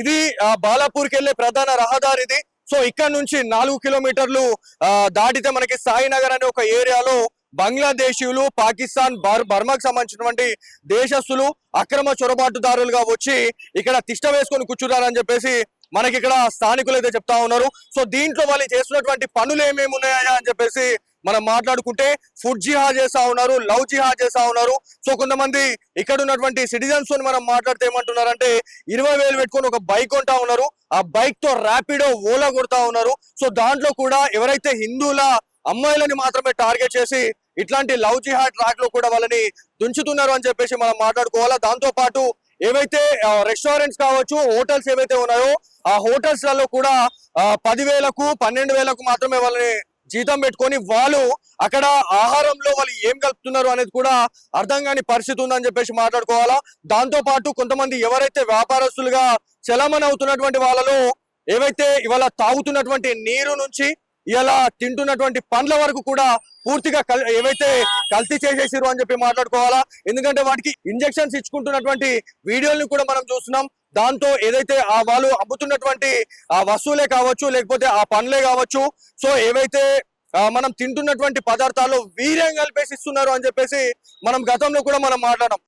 ఇది బాలాపూర్కి వెళ్లే ప్రధాన రహదారి ఇది. సో ఇక్కడ నుంచి 4 కిలోమీటర్లు దాటితే మనకి సాయినగర్ అనే ఒక ఏరియాలో బంగ్లాదేశీయులు, పాకిస్తాన్, బర్మాకు సంబంధించినటువంటి దేశస్తులు అక్రమ చొరబాటుదారులుగా వచ్చి ఇక్కడ తిష్ట వేసుకొని కూర్చున్నారని చెప్పేసి మనకి ఇక్కడ స్థానికులు అయితే చెప్తా ఉన్నారు. సో దీంట్లో వాళ్ళు చేస్తున్నటువంటి పనులు ఏమేమి ఉన్నాయా అని చెప్పేసి మనం మాట్లాడుకుంటే ఫుడ్ జిహాద్ చేస్తా ఉన్నారు, లవ్ జిహాద్ చేస్తా ఉన్నారు. సో కొంతమంది ఇక్కడ ఉన్నటువంటి సిటిజన్స్ తో మనం మాట్లాడితే ఏమంటున్నారంటే 20,000 పెట్టుకొని ఒక బైక్ కొంటా ఉన్నారు, ఆ బైక్ తో ర్యాపిడో, ఓలా కొడతా ఉన్నారు. సో దాంట్లో కూడా ఎవరైతే హిందువుల అమ్మాయిలని మాత్రమే టార్గెట్ చేసి ఇట్లాంటి లవ్ జిహాద్ ట్రాక్ లో కూడా వాళ్ళని దుంచుతున్నారు అని చెప్పేసి మనం మాట్లాడుకోవాలా. దాంతో పాటు ఏవైతే రెస్టారెంట్స్ కావచ్చు, హోటల్స్ ఏవైతే ఉన్నాయో ఆ హోటల్స్ లలో కూడా 10,000కు 12,000కు మాత్రమే వాళ్ళని జీతం పెట్టుకొని వాళ్ళు అక్కడ ఆహారంలో వాళ్ళు ఏం కలుపుతున్నారు అనేది కూడా అర్థం కాని పరిస్థితి ఉందని చెప్పేసి మాట్లాడుకోవాలా. దాంతో పాటు కొంతమంది ఎవరైతే వ్యాపారస్తులుగా చలమని అవుతున్నటువంటి వాళ్ళలో ఏవైతే ఇవాళ తాగుతున్నటువంటి నీరు నుంచి ఇలా తింటున్నటువంటి పండ్ల వరకు కూడా పూర్తిగా ఏవైతే కల్తీ చేసేసారు అని చెప్పి మాట్లాడుకోవాలా. ఎందుకంటే వాటికి ఇంజెక్షన్స్ ఇచ్చుకుంటున్నటువంటి వీడియోలను కూడా మనం చూస్తున్నాం. దాంతో ఏదైతే ఆ వాళ్ళు అమ్ముతున్నటువంటి ఆ వస్తువులే కావచ్చు, లేకపోతే ఆ పండ్లే కావచ్చు, సో ఏవైతే మనం తింటున్నటువంటి పదార్థాలు వీర్యం కలిపేసి ఇస్తున్నారు అని చెప్పేసి మనం గతంలో కూడా మనం మాట్లాడాం.